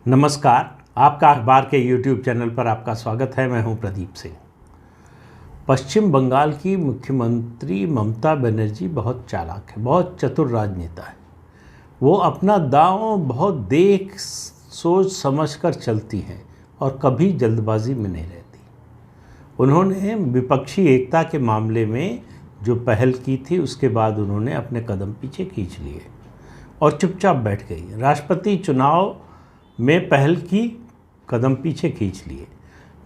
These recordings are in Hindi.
नमस्कार। आपका अखबार के YouTube चैनल पर आपका स्वागत है। मैं हूं प्रदीप सिंह। पश्चिम बंगाल की मुख्यमंत्री ममता बनर्जी बहुत चालाक है, बहुत चतुर राजनेता है। वो अपना दांव बहुत देख सोच समझ कर चलती हैं और कभी जल्दबाजी में नहीं रहती। उन्होंने विपक्षी एकता के मामले में जो पहल की थी, उसके बाद उन्होंने अपने कदम पीछे खींच लिए और चुपचाप बैठ गई। राष्ट्रपति चुनाव में पहल की, कदम पीछे खींच लिए।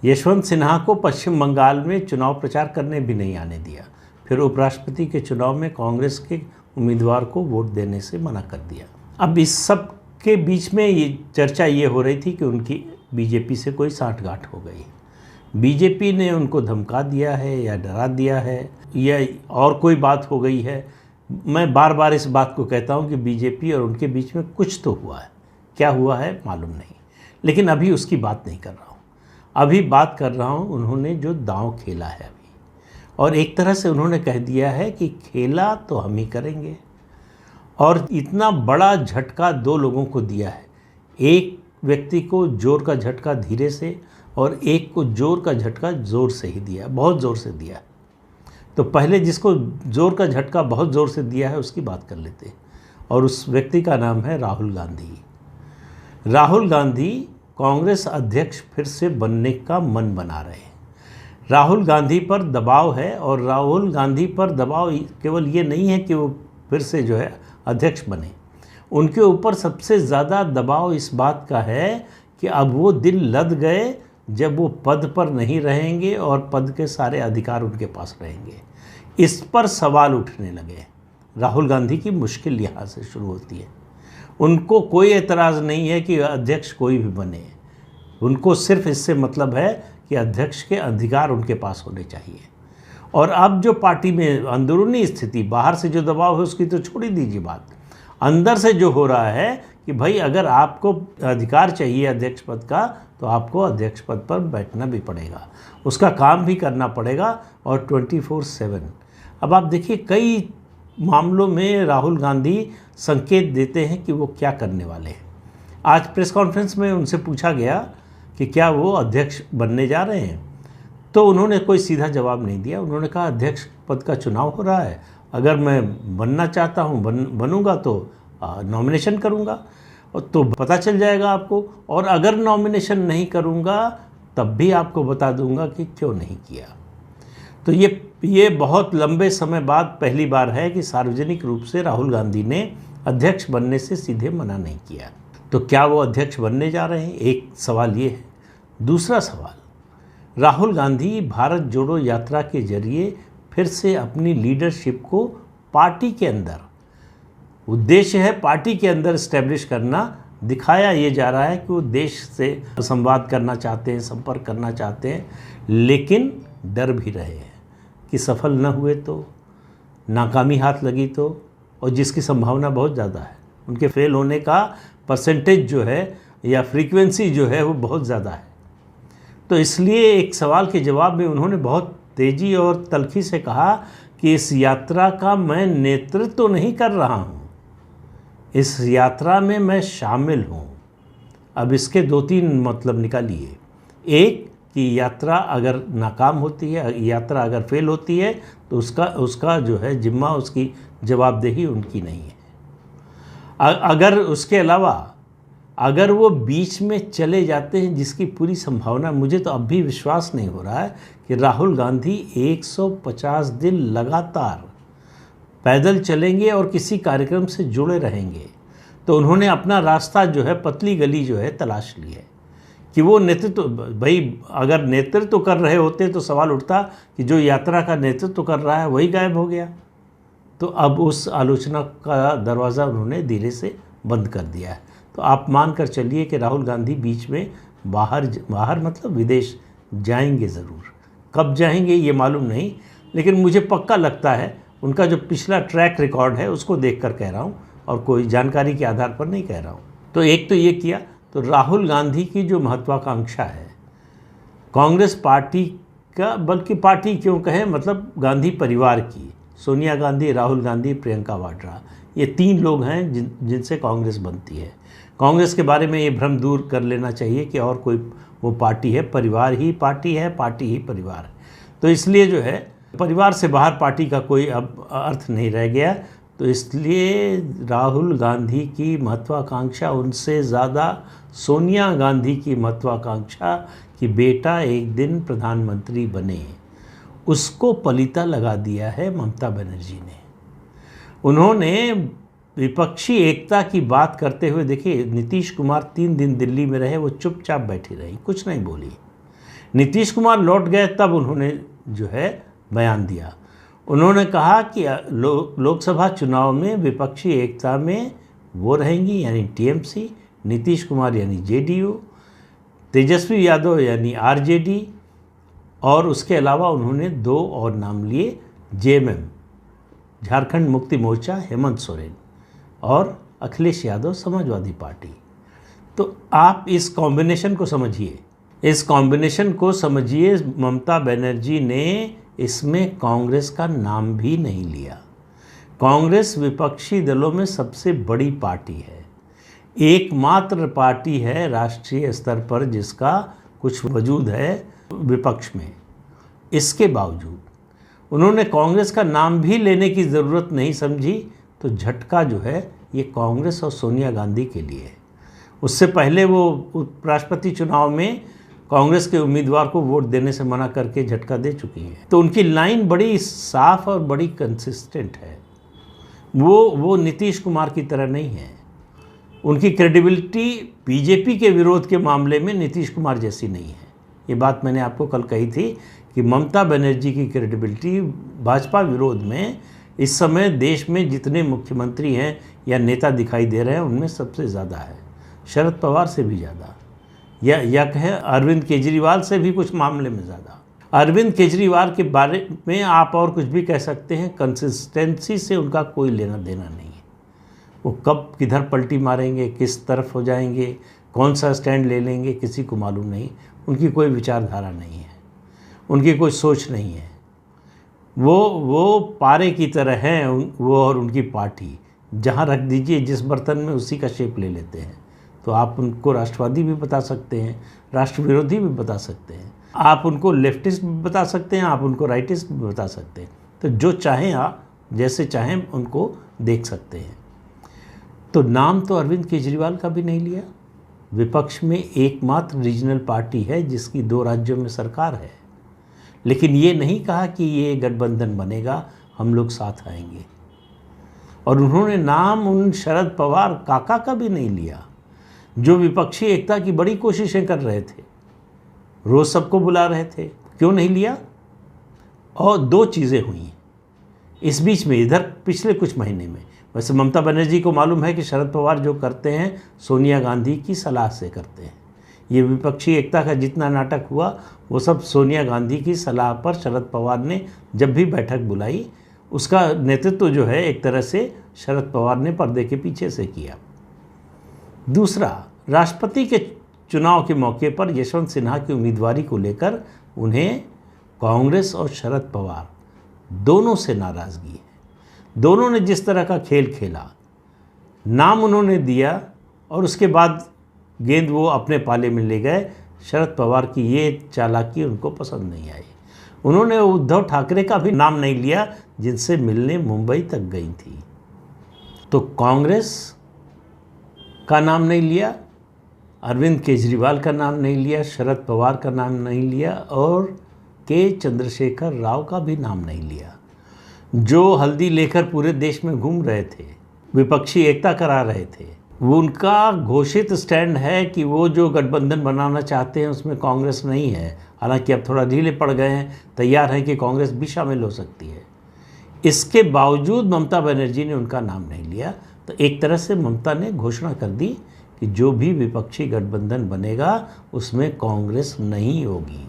यशवंत सिन्हा को पश्चिम बंगाल में चुनाव प्रचार करने भी नहीं आने दिया। फिर उपराष्ट्रपति के चुनाव में कांग्रेस के उम्मीदवार को वोट देने से मना कर दिया। अब इस सब के बीच में ये चर्चा ये हो रही थी कि उनकी बीजेपी से कोई साठगांठ हो गई। बीजेपी ने उनको धमका दिया है या डरा दिया है या और कोई बात हो गई है। मैं बार बार इस बात को कहता हूँ कि बीजेपी और उनके बीच में कुछ तो हुआ है। क्या हुआ है मालूम नहीं, लेकिन अभी उसकी बात नहीं कर रहा हूँ। अभी बात कर रहा हूँ उन्होंने जो दांव खेला है अभी, और एक तरह से उन्होंने कह दिया है कि खेला तो हम ही करेंगे। और इतना बड़ा झटका दो लोगों को दिया है। एक व्यक्ति को जोर का झटका धीरे से और एक को जोर का झटका ज़ोर से ही दिया, बहुत ज़ोर से दिया। तो पहले जिसको जोर का झटका बहुत ज़ोर से दिया है उसकी बात कर लेते हैं, और उस व्यक्ति का नाम है राहुल गांधी। राहुल गांधी कांग्रेस अध्यक्ष फिर से बनने का मन बना रहे हैं। राहुल गांधी पर दबाव है, और राहुल गांधी पर दबाव केवल ये नहीं है कि वो फिर से जो है अध्यक्ष बने। उनके ऊपर सबसे ज़्यादा दबाव इस बात का है कि अब वो दिन लद गए जब वो पद पर नहीं रहेंगे और पद के सारे अधिकार उनके पास रहेंगे। इस पर सवाल उठने लगे। राहुल गांधी की मुश्किल यहाँ से शुरू होती है। उनको कोई एतराज़ नहीं है कि अध्यक्ष कोई भी बने। उनको सिर्फ इससे मतलब है कि अध्यक्ष के अधिकार उनके पास होने चाहिए। और अब जो पार्टी में अंदरूनी स्थिति, बाहर से जो दबाव है उसकी तो छोड़ ही दीजिए बात, अंदर से जो हो रहा है कि भाई अगर आपको अधिकार चाहिए अध्यक्ष पद का, तो आपको अध्यक्ष पद पर बैठना भी पड़ेगा, उसका काम भी करना पड़ेगा, और 24/7। अब आप देखिए कई मामलों में राहुल गांधी संकेत देते हैं कि वो क्या करने वाले हैं। आज प्रेस कॉन्फ्रेंस में उनसे पूछा गया कि क्या वो अध्यक्ष बनने जा रहे हैं, तो उन्होंने कोई सीधा जवाब नहीं दिया। उन्होंने कहा अध्यक्ष पद का चुनाव हो रहा है, अगर मैं बनना चाहता हूँ बनूंगा तो नॉमिनेशन करूँगा, तो पता चल जाएगा आपको, और अगर नॉमिनेशन नहीं करूँगा तब भी आपको बता दूँगा कि क्यों नहीं किया। तो ये बहुत लंबे समय बाद पहली बार है कि सार्वजनिक रूप से राहुल गांधी ने अध्यक्ष बनने से सीधे मना नहीं किया। तो क्या वो अध्यक्ष बनने जा रहे हैं, एक सवाल ये है। दूसरा सवाल, राहुल गांधी भारत जोड़ो यात्रा के जरिए फिर से अपनी लीडरशिप को पार्टी के अंदर, उद्देश्य है पार्टी के अंदर इस्टेब्लिश करना, दिखाया ये जा रहा है कि वो देश से संवाद करना चाहते हैं, संपर्क करना चाहते हैं, लेकिन डर भी रहे हैं कि सफल न हुए तो, नाकामी हाथ लगी तो, और जिसकी संभावना बहुत ज़्यादा है, उनके फेल होने का परसेंटेज जो है या फ्रीक्वेंसी जो है वो बहुत ज़्यादा है। तो इसलिए एक सवाल के जवाब में उन्होंने बहुत तेज़ी और तल्खी से कहा कि इस यात्रा का मैं नेतृत्व तो नहीं कर रहा हूँ, इस यात्रा में मैं शामिल हूँ। अब इसके 2-3 मतलब निकालिए। एक कि यात्रा अगर नाकाम होती है, यात्रा अगर फेल होती है, तो उसका जो है जिम्मा, उसकी जवाबदेही उनकी नहीं है। अगर उसके अलावा अगर वो बीच में चले जाते हैं, जिसकी पूरी संभावना, मुझे तो अब भी विश्वास नहीं हो रहा है कि राहुल गांधी 150 दिन लगातार पैदल चलेंगे और किसी कार्यक्रम से जुड़े रहेंगे। तो उन्होंने अपना रास्ता जो है, पतली गली जो है, तलाश ली है कि वो नेतृत्व, भाई अगर नेतृत्व कर रहे होते तो सवाल उठता कि जो यात्रा का नेतृत्व कर रहा है वही गायब हो गया। तो अब उस आलोचना का दरवाज़ा उन्होंने धीरे से बंद कर दिया है। तो आप मान कर चलिए कि राहुल गांधी बीच में बाहर मतलब विदेश जाएंगे ज़रूर। कब जाएंगे ये मालूम नहीं, लेकिन मुझे पक्का लगता है, उनका जो पिछला ट्रैक रिकॉर्ड है उसको देखकर कह रहा हूँ, और कोई जानकारी के आधार पर नहीं कह रहा हूँ। तो एक तो ये किया। तो राहुल गांधी की जो महत्वाकांक्षा है कांग्रेस पार्टी का, बल्कि पार्टी क्यों कहें, मतलब गांधी परिवार की, सोनिया गांधी, राहुल गांधी, प्रियंका वाड्रा, ये 3 लोग हैं जिनसे कांग्रेस बनती है। कांग्रेस के बारे में ये भ्रम दूर कर लेना चाहिए कि और कोई वो पार्टी है। परिवार ही पार्टी है, पार्टी ही परिवार है। तो इसलिए जो है परिवार से बाहर पार्टी का कोई अब अर्थ नहीं रह गया। तो इसलिए राहुल गांधी की महत्वाकांक्षा उनसे ज़्यादा सोनिया गांधी की महत्वाकांक्षा कि बेटा एक दिन प्रधानमंत्री बने, उसको पलीता लगा दिया है ममता बनर्जी ने। उन्होंने विपक्षी एकता की बात करते हुए, देखिए नीतीश कुमार 3 दिन दिल्ली में रहे, वो चुपचाप बैठी रही, कुछ नहीं बोली। नीतीश कुमार लौट गए तब उन्होंने जो है बयान दिया। उन्होंने कहा कि लोकसभा चुनाव में विपक्षी एकता में वो रहेंगी यानी टीएमसी, नीतीश कुमार यानी जेडीयू, तेजस्वी यादव यानी आरजेडी, और उसके अलावा उन्होंने 2 और नाम लिए, जेएमएम झारखंड मुक्ति मोर्चा हेमंत सोरेन और अखिलेश यादव समाजवादी पार्टी। तो आप इस कॉम्बिनेशन को समझिए, इस कॉम्बिनेशन को समझिए। ममता बनर्जी ने इसमें कांग्रेस का नाम भी नहीं लिया। कांग्रेस विपक्षी दलों में सबसे बड़ी पार्टी है, एकमात्र पार्टी है राष्ट्रीय स्तर पर जिसका कुछ वजूद है विपक्ष में। इसके बावजूद उन्होंने कांग्रेस का नाम भी लेने की ज़रूरत नहीं समझी। तो झटका जो है ये कांग्रेस और सोनिया गांधी के लिए है। उससे पहले वो उपराष्ट्रपति चुनाव में कांग्रेस के उम्मीदवार को वोट देने से मना करके झटका दे चुकी है। तो उनकी लाइन बड़ी साफ और बड़ी कंसिस्टेंट है। वो नीतीश कुमार की तरह नहीं है। उनकी क्रेडिबिलिटी बीजेपी के विरोध के मामले में नीतीश कुमार जैसी नहीं है। ये बात मैंने आपको कल कही थी कि ममता बनर्जी की क्रेडिबिलिटी भाजपा विरोध में इस समय देश में जितने मुख्यमंत्री हैं या नेता दिखाई दे रहे हैं उनमें सबसे ज़्यादा है, शरद पवार से भी ज़्यादा, या कहें अरविंद केजरीवाल से भी कुछ मामले में ज़्यादा। अरविंद केजरीवाल के बारे में आप और कुछ भी कह सकते हैं, कंसिस्टेंसी से उनका कोई लेना देना नहीं है। वो कब किधर पलटी मारेंगे, किस तरफ हो जाएंगे, कौन सा स्टैंड ले लेंगे, किसी को मालूम नहीं। उनकी कोई विचारधारा नहीं है, उनकी कोई सोच नहीं है। वो पारे की तरह हैं वो और उनकी पार्टी। जहाँ रख दीजिए जिस बर्तन में उसी का शेप ले लेते हैं। तो आप उनको राष्ट्रवादी भी बता सकते हैं, राष्ट्र विरोधी भी बता सकते हैं, आप उनको लेफ्टिस्ट भी बता सकते हैं, आप उनको राइटिस्ट भी बता सकते हैं। तो जो चाहें आप जैसे चाहें उनको देख सकते हैं। तो नाम तो अरविंद केजरीवाल का भी नहीं लिया। विपक्ष में एकमात्र रीजनल पार्टी है जिसकी 2 राज्यों में सरकार है, लेकिन ये नहीं कहा कि ये गठबंधन बनेगा, हम लोग साथ आएंगे। और उन्होंने नाम उन शरद पवार काका का भी नहीं लिया जो विपक्षी एकता की बड़ी कोशिशें कर रहे थे, रोज़ सबको बुला रहे थे। क्यों नहीं लिया? और 2 चीज़ें हुई इस बीच में, इधर पिछले कुछ महीने में। वैसे ममता बनर्जी को मालूम है कि शरद पवार जो करते हैं सोनिया गांधी की सलाह से करते हैं। ये विपक्षी एकता का जितना नाटक हुआ वो सब सोनिया गांधी की सलाह पर शरद पवार ने जब भी बैठक बुलाई उसका नेतृत्व जो है एक तरह से शरद पवार ने पर्दे के पीछे से किया। दूसरा, राष्ट्रपति के चुनाव के मौके पर यशवंत सिन्हा की उम्मीदवारी को लेकर उन्हें कांग्रेस और शरद पवार दोनों से नाराज़गी है। दोनों ने जिस तरह का खेल खेला, नाम उन्होंने दिया और उसके बाद गेंद वो अपने पाले में ले गए। शरद पवार की ये चालाकी उनको पसंद नहीं आई। उन्होंने उद्धव ठाकरे का भी नाम नहीं लिया जिनसे मिलने मुंबई तक गई थी। तो कांग्रेस का नाम नहीं लिया, अरविंद केजरीवाल का नाम नहीं लिया, शरद पवार का नाम नहीं लिया और के चंद्रशेखर राव का भी नाम नहीं लिया, जो हल्दी लेकर पूरे देश में घूम रहे थे, विपक्षी एकता करा रहे थे। वो उनका घोषित स्टैंड है कि वो जो गठबंधन बनाना चाहते हैं उसमें कांग्रेस नहीं है। हालांकि अब थोड़ा ढीले पड़ गए हैं, तैयार हैं कि कांग्रेस भी शामिल हो सकती है। इसके बावजूद ममता बनर्जी ने उनका नाम नहीं लिया। तो एक तरह से ममता ने घोषणा कर दी कि जो भी विपक्षी गठबंधन बनेगा उसमें कांग्रेस नहीं होगी।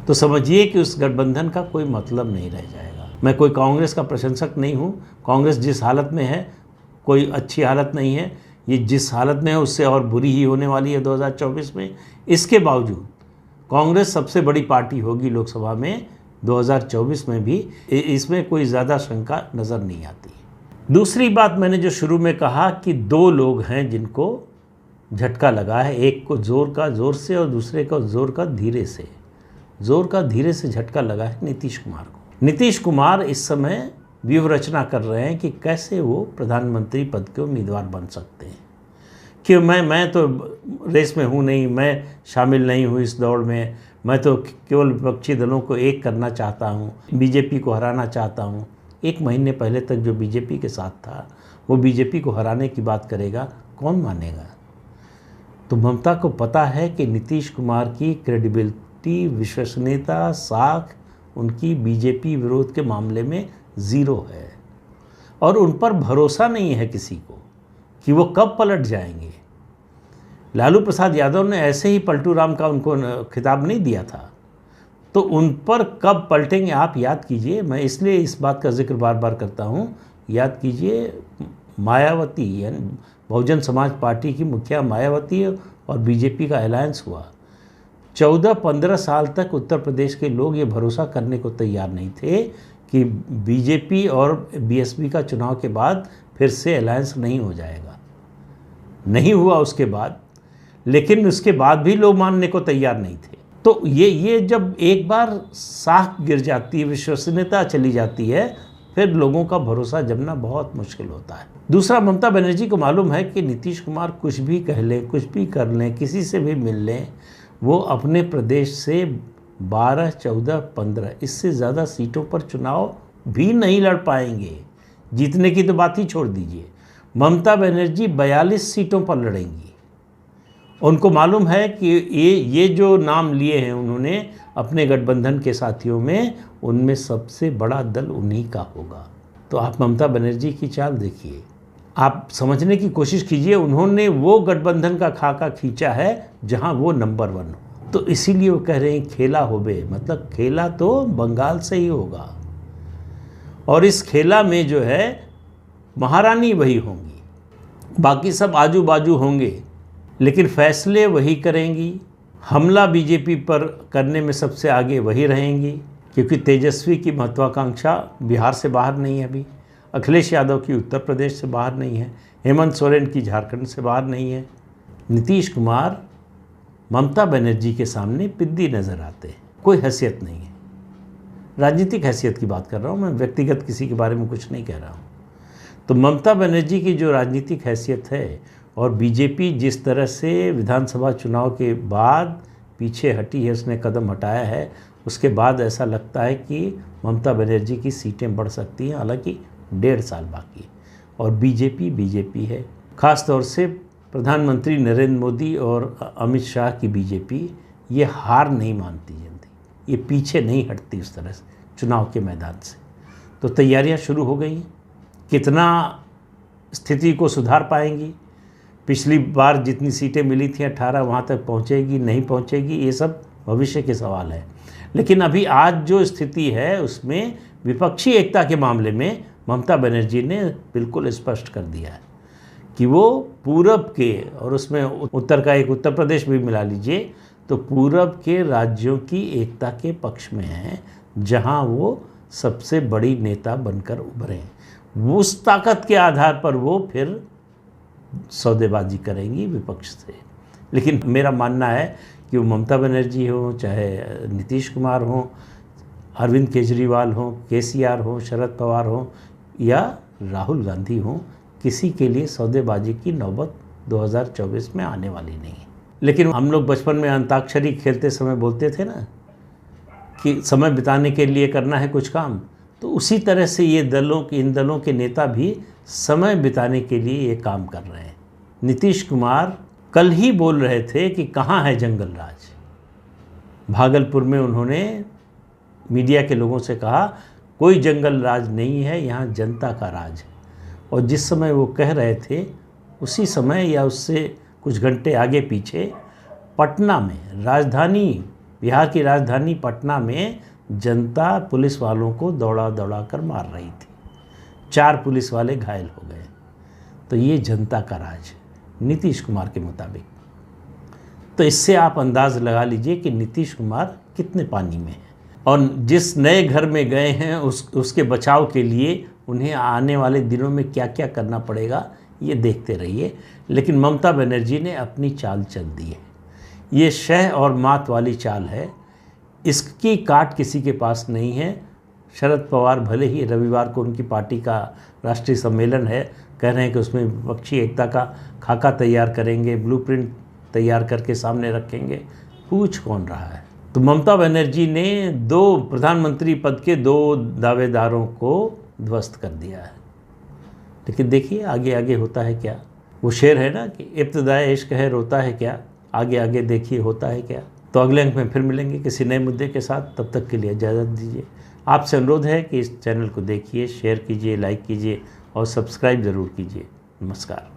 तो समझिए कि उस गठबंधन का कोई मतलब नहीं रह जाएगा। मैं कोई कांग्रेस का प्रशंसक नहीं हूँ। कांग्रेस जिस हालत में है कोई अच्छी हालत नहीं है। ये जिस हालत में है उससे और बुरी ही होने वाली है 2024 में। इसके बावजूद कांग्रेस सबसे बड़ी पार्टी होगी लोकसभा में 2024 में भी, इसमें कोई ज़्यादा शंका नज़र नहीं आती। दूसरी बात, मैंने जो शुरू में कहा कि 2 लोग हैं जिनको झटका लगा है, एक को जोर से और दूसरे को जोर का धीरे से झटका लगा है नीतीश कुमार को। नीतीश कुमार इस समय व्यूह रचना कर रहे हैं कि कैसे वो प्रधानमंत्री पद के उम्मीदवार बन सकते हैं। कि मैं तो रेस में हूँ नहीं, मैं शामिल नहीं हूँ इस दौड़ में, मैं तो केवल विपक्षी दलों को एक करना चाहता हूँ, बीजेपी को हराना चाहता हूँ। एक महीने पहले तक जो बीजेपी के साथ था वो बीजेपी को हराने की बात करेगा, कौन मानेगा। तो ममता को पता है कि नीतीश कुमार की क्रेडिबिलिटी, विश्वसनीयता, साख उनकी बीजेपी विरोध के मामले में ज़ीरो है और उन पर भरोसा नहीं है किसी को कि वो कब पलट जाएंगे। लालू प्रसाद यादव ने ऐसे ही पलटू राम का उनको खिताब नहीं दिया था, तो उन पर कब पलटेंगे आप याद कीजिए। मैं इसलिए इस बात का जिक्र बार बार करता हूँ, याद कीजिए मायावती यानी बहुजन समाज पार्टी की मुखिया मायावती और बीजेपी का अलायंस हुआ। 14-15 साल तक उत्तर प्रदेश के लोग ये भरोसा करने को तैयार नहीं थे कि बीजेपी और बीएसपी का चुनाव के बाद फिर से अलायंस नहीं हो जाएगा। नहीं हुआ उसके बाद, लेकिन उसके बाद भी लोग मानने को तैयार नहीं थे। तो ये जब एक बार साख गिर जाती है, विश्वसनीयता चली जाती है, फिर लोगों का भरोसा जमना बहुत मुश्किल होता है। दूसरा, ममता बनर्जी को मालूम है कि नीतीश कुमार कुछ भी कह लें, कुछ भी कर लें, किसी से भी मिल लें, वो अपने प्रदेश से 12, 14, 15 इससे ज़्यादा सीटों पर चुनाव भी नहीं लड़ पाएंगे। जीतने की तो बात ही छोड़ दीजिए। ममता बनर्जी 42 सीटों पर लड़ेंगी। उनको मालूम है कि ये जो नाम लिए हैं उन्होंने अपने गठबंधन के साथियों में, उनमें सबसे बड़ा दल उन्हीं का होगा। तो आप ममता बनर्जी की चाल देखिए, आप समझने की कोशिश कीजिए। उन्होंने वो गठबंधन का खाका खींचा है जहां वो नंबर 1 हो। तो इसीलिए वो कह रहे हैं खेला होबे, मतलब खेला तो बंगाल से ही होगा और इस खेला में जो है महारानी वही होंगी, बाकी सब आजू बाजू होंगे, लेकिन फैसले वही करेंगी। हमला बीजेपी पर करने में सबसे आगे वही रहेंगी, क्योंकि तेजस्वी की महत्वाकांक्षा बिहार से बाहर नहीं है अभी, अखिलेश यादव की उत्तर प्रदेश से बाहर नहीं है, हेमंत सोरेन की झारखंड से बाहर नहीं है। नीतीश कुमार ममता बनर्जी के सामने पिद्दी नज़र आते हैं, कोई हैसियत नहीं है। राजनीतिक हैसियत की बात कर रहा हूँ मैं, व्यक्तिगत किसी के बारे में कुछ नहीं कह रहा हूँ। तो ममता बनर्जी की जो राजनीतिक हैसियत है और बीजेपी जिस तरह से विधानसभा चुनाव के बाद पीछे हटी है, उसने कदम हटाया है, उसके बाद ऐसा लगता है कि ममता बनर्जी की सीटें बढ़ सकती हैं। हालांकि 1.5 साल बाकी है और बीजेपी है। ख़ास तौर से प्रधानमंत्री नरेंद्र मोदी और अमित शाह की बीजेपी ये हार नहीं मानती जल्दी, ये पीछे नहीं हटती उस तरह से चुनाव के मैदान से। तो तैयारियां शुरू हो गई हैं। कितना स्थिति को सुधार पाएंगी, पिछली बार जितनी सीटें मिली थी 18, वहाँ तक पहुँचेगी नहीं पहुँचेगी, ये सब भविष्य के सवाल है। लेकिन अभी आज जो स्थिति है उसमें विपक्षी एकता के मामले में ममता बनर्जी ने बिल्कुल स्पष्ट कर दिया है कि वो पूरब के, और उसमें उत्तर का एक उत्तर प्रदेश भी मिला लीजिए, तो पूरब के राज्यों की एकता के पक्ष में हैं, जहां वो सबसे बड़ी नेता बनकर उभरे। उस ताकत के आधार पर वो फिर सौदेबाजी करेंगी विपक्ष से। लेकिन मेरा मानना है कि वो ममता बनर्जी हो, चाहे नीतीश कुमार हो, अरविंद केजरीवाल हो, केसीआर हो, शरद पवार हो या राहुल गांधी हो, किसी के लिए सौदेबाजी की नौबत 2024 में आने वाली नहीं है। लेकिन हम लोग बचपन में अंताक्षरी खेलते समय बोलते थे ना कि समय बिताने के लिए करना है कुछ काम, तो उसी तरह से इन दलों के नेता भी समय बिताने के लिए ये काम कर रहे हैं। नीतीश कुमार कल ही बोल रहे थे कि कहाँ है जंगल राज। भागलपुर में उन्होंने मीडिया के लोगों से कहा कोई जंगल राज नहीं है, यहाँ जनता का राज है। और जिस समय वो कह रहे थे उसी समय या उससे कुछ घंटे आगे पीछे पटना में, बिहार की राजधानी पटना में जनता पुलिस वालों को दौड़ा कर मार रही थी। 4 पुलिस वाले घायल हो गए। तो ये जनता का राज है नीतीश कुमार के मुताबिक। तो इससे आप अंदाज़ लगा लीजिए कि नीतीश कुमार कितने पानी में हैं। और जिस नए घर में गए हैं उसके बचाव के लिए उन्हें आने वाले दिनों में क्या क्या करना पड़ेगा, ये देखते रहिए। लेकिन ममता बनर्जी ने अपनी चाल चल दी है। ये शह और मात वाली चाल है, इसकी काट किसी के पास नहीं है। शरद पवार भले ही रविवार को उनकी पार्टी का राष्ट्रीय सम्मेलन है, कह रहे हैं कि उसमें विपक्षी एकता का खाका तैयार करेंगे, ब्लूप्रिंट तैयार करके सामने रखेंगे। पूछ कौन रहा है? तो ममता बनर्जी ने 2 प्रधानमंत्री पद के 2 दावेदारों को ध्वस्त कर दिया है। लेकिन देखिए आगे आगे होता है क्या। वो शेर है ना कि इब्तिदाए इश्क है रोता है क्या, आगे आगे देखिए होता है क्या। तो अगले अंक में फिर मिलेंगे किसी नए मुद्दे के साथ। तब तक के लिए इजाज़त दीजिए। आपसे अनुरोध है कि इस चैनल को देखिए, शेयर कीजिए, लाइक कीजिए और सब्सक्राइब ज़रूर कीजिए। नमस्कार।